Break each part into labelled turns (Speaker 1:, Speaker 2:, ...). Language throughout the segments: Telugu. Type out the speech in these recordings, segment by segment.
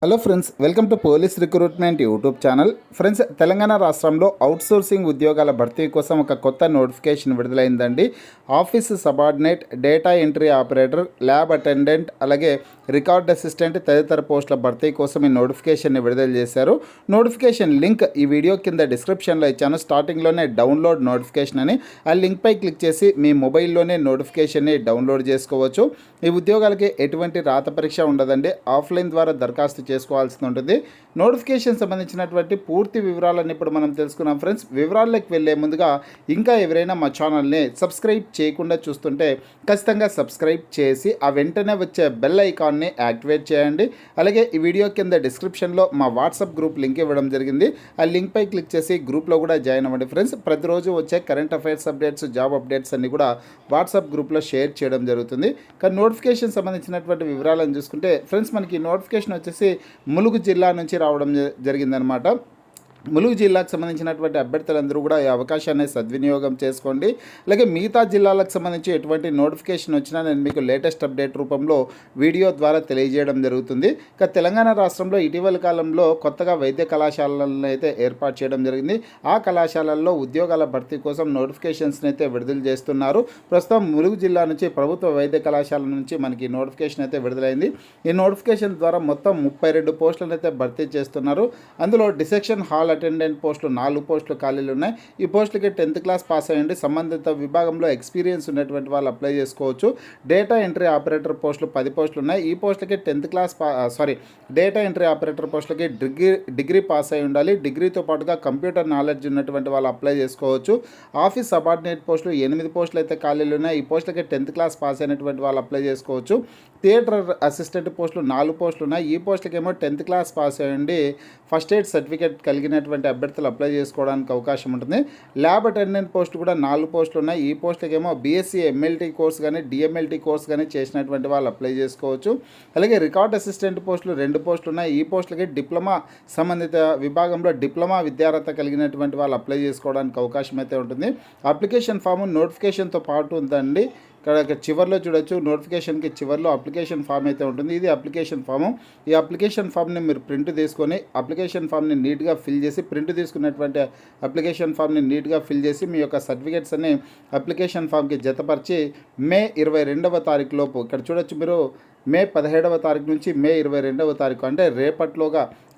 Speaker 1: Hello friends, welcome to police recruitment YouTube channel. Friends, Telangana రాష్ట్రంలో అవుట్సోర్సింగ్ ఉద్యోగాల భర్తీ కోసం ఒక కొత్త నోటిఫికేషన్ విడుదలైందండి. Office subordinate, data entry operator, lab attendant, అలాగే రికార్డ్ అసిస్టెంట్ తదితర పోస్టుల భర్తీ కోసం ఈ నోటిఫికేషన్ని విడుదల చేశారు. నోటిఫికేషన్ లింక్ ఈ వీడియో కింద డిస్క్రిప్షన్లో ఇచ్చాను. స్టార్టింగ్లోనే డౌన్లోడ్ నోటిఫికేషన్ అని ఆ లింక్పై క్లిక్ చేసి మీ మొబైల్లోనే నోటిఫికేషన్ని డౌన్లోడ్ చేసుకోవచ్చు. ఈ ఉద్యోగాలకి ఎటువంటి రాత పరీక్ష ఉండదండి. ఆఫ్లైన్ ద్వారా దరఖాస్తు చేసుకోవాల్సి ఉంటుంది. నోటిఫికేషన్ సంబంధించినటువంటి పూర్తి వివరాలన్నీ ఇప్పుడు మనం తెలుసుకున్నాం. ఫ్రెండ్స్, వివరాల్లోకి వెళ్ళే ముందుగా ఇంకా ఎవరైనా మా ఛానల్ని సబ్స్క్రైబ్ చేయకుండా చూస్తుంటే ఖచ్చితంగా సబ్స్క్రైబ్ చేసి ఆ వెంటనే వచ్చే బెల్ ఐకాన్ని యాక్టివేట్ చేయండి. అలాగే ఈ వీడియో కింద డిస్క్రిప్షన్లో మా వాట్సాప్ గ్రూప్ లింక్ ఇవ్వడం జరిగింది. ఆ లింక్పై క్లిక్ చేసి గ్రూప్లో కూడా జాయిన్ అవ్వండి. ఫ్రెండ్స్, ప్రతిరోజు వచ్చే current affairs updates, job updates అన్నీ కూడా వాట్సాప్ గ్రూప్లో షేర్ చేయడం జరుగుతుంది. కానీ నోటిఫికేషన్ సంబంధించినటువంటి వివరాలను చూసుకుంటే ఫ్రెండ్స్, మనకి నోటిఫికేషన్ వచ్చేసి ములుగు జిల్లా నుంచి రావడం జరిగిందనమాట. ములుగు జిల్లాకు సంబంధించినటువంటి అభ్యర్థులందరూ కూడా ఈ అవకాశాన్ని సద్వినియోగం చేసుకోండి. అలాగే మిగతా జిల్లాలకు సంబంధించి ఎటువంటి నోటిఫికేషన్ వచ్చినా నేను మీకు లేటెస్ట్ అప్డేట్ రూపంలో వీడియో ద్వారా తెలియజేయడం జరుగుతుంది. ఇక తెలంగాణ రాష్ట్రంలో ఇటీవల కాలంలో కొత్తగా వైద్య కళాశాలలను అయితే ఏర్పాటు చేయడం జరిగింది. ఆ కళాశాలల్లో ఉద్యోగాల భర్తీ కోసం నోటిఫికేషన్స్ని అయితే విడుదల చేస్తున్నారు. ప్రస్తుతం ములుగు జిల్లా నుంచి ప్రభుత్వ వైద్య కళాశాల నుంచి మనకి నోటిఫికేషన్ అయితే విడుదలైంది. ఈ నోటిఫికేషన్ ద్వారా మొత్తం 32 పోస్టులను అయితే భర్తీ చేస్తున్నారు. అందులో డిసెక్షన్ హాల్ అటెండెంట్ పోస్టులు 4 పోస్టులు ఖాళీలు ఉన్నాయి. ఈ పోస్టులకి 10th క్లాస్ పాస్ అయ్యండి. సంబంధిత విభాగంలో ఎక్స్పీరియన్స్ ఉన్నటువంటి వాళ్ళు అప్లై చేసుకోవచ్చు. డేటా ఎంట్రీ ఆపరేటర్ పోస్టులు 10 పోస్టులు ఉన్నాయి. ఈ పోస్టులకి 10th class data entry operator పోస్టులకి డిగ్రీ పాస్ అయి ఉండాలి. డిగ్రీతో పాటుగా కంప్యూటర్ నాలెడ్జ్ ఉన్నటువంటి వాళ్ళు అప్లై చేసుకోవచ్చు. ఆఫీస్ సబార్డినేట్ పోస్టులు 8 పోస్టులు అయితే ఖాళీలు ఉన్నాయి. ఈ పోస్టులకి 10th క్లాస్ పాస్ అయినటువంటి వాళ్ళు అప్లై చేసుకోవచ్చు. థియేటర్ అసిస్టెంట్ పోస్టులు 4 పోస్టులు ఉన్నాయి. ఈ పోస్టులకేమో 10th క్లాస్ పాస్ అయ్యండి ఫస్ట్ ఎయిడ్ సర్టిఫికేట్ కలిగినటువంటి అభ్యర్థులు అప్లై చేసుకోవడానికి అవకాశం ఉంటుంది. ల్యాబ్ అటెండెంట్ పోస్ట్ కూడా 4 పోస్టులు ఉన్నాయి. ఈ పోస్టులకేమో బీఎస్సీ ఎంఎల్టీ కోర్స్ కానీ డిఎంఎల్టీ కోర్స్ కానీ చేసినటువంటి వాళ్ళు అప్లై చేసుకోవచ్చు. అలాగే రికార్డ్ అసిస్టెంట్ పోస్టులు 2 పోస్టులు ఉన్నాయి. ఈ పోస్టులకి డిప్లొమా సంబంధిత విభాగంలో డిప్లొమా విద్యార్హత కలిగినటువంటి వాళ్ళు అప్లై చేసుకోవడానికి అవకాశం అయితే ఉంటుంది. అప్లికేషన్ ఫామ్ నోటిఫికేషన్తో పాటు ఉందండి. ఇక్కడ చివరిలో చూడొచ్చు, నోటిఫికేషన్కి చివరిలో అప్లికేషన్ ఫామ్ అయితే ఉంటుంది. ఇది అప్లికేషన్ ఫాము. ఈ అప్లికేషన్ ఫామ్ని మీరు ప్రింట్ తీసుకొని అప్లికేషన్ ఫామ్ని నీట్గా ఫిల్ చేసి ప్రింట్ తీసుకున్నటువంటి అప్లికేషన్ ఫామ్ని నీట్గా ఫిల్ చేసి మీ యొక్క సర్టిఫికేట్స్ అన్ని అప్లికేషన్ ఫామ్కి జతపరిచి మే 22వ తారీఖు లోపు, ఇక్కడ చూడొచ్చు మీరు, మే 17వ తారీఖు నుంచి మే 22వ తారీఖు అంటే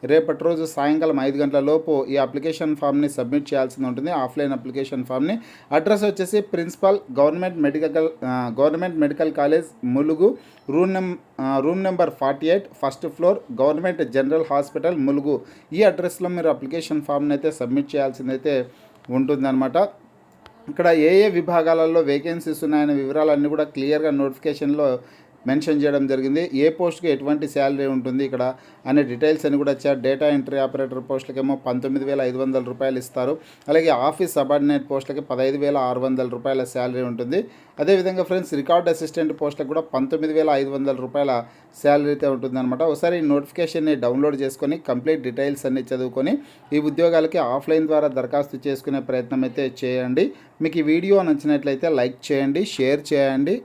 Speaker 1: రేపటి రోజు సాయంకాలం 5 గంటల లోపు ఈ అప్లికేషన్ ఫామ్ని సబ్మిట్ చేయాల్సి ఉంటుంది. ఆఫ్లైన్ అప్లికేషన్ ఫామ్ని. అడ్రస్ వచ్చేసి principal government medical college Mulugu, room number 48, first floor, government general hospital Mulugu. ఈ అడ్రస్లో మీరు అప్లికేషన్ ఫామ్ని అయితే సబ్మిట్ చేయాల్సిందైతే ఉంటుందన్నమాట. ఇక్కడ ఏ విభాగాలలో వేకెన్సీస్ ఉన్నాయనే వివరాలన్నీ కూడా క్లియర్గా నోటిఫికేషన్లో మెన్షన్ చేయడం జరిగింది. ఏ పోస్ట్కి ఎటువంటి శాలరీ ఉంటుంది ఇక్కడ అనే డీటెయిల్స్ అని కూడా ఇచ్చారు. డేటా ఎంట్రీ ఆపరేటర్ పోస్టులకేమో 19,500 రూపాయలు ఇస్తారు. అలాగే ఆఫీస్ సబార్డినేట్ పోస్టులకి 15,600 రూపాయల శాలరీ ఉంటుంది. అదేవిధంగా ఫ్రెండ్స్, రికార్డ్ అసిస్టెంట్ పోస్టులకు కూడా 19,500 రూపాయల శాలరీ అయితే ఉంటుందన్నమాట. ఒకసారి ఈ నోటిఫికేషన్ని డౌన్లోడ్ చేసుకొని కంప్లీట్ డీటెయిల్స్ అన్ని చదువుకొని ఈ ఉద్యోగాలకి ఆఫ్లైన్ ద్వారా దరఖాస్తు చేసుకునే ప్రయత్నం అయితే చేయండి. మీకు ఈ వీడియో నచ్చినట్లయితే లైక్ చేయండి, షేర్ చేయండి.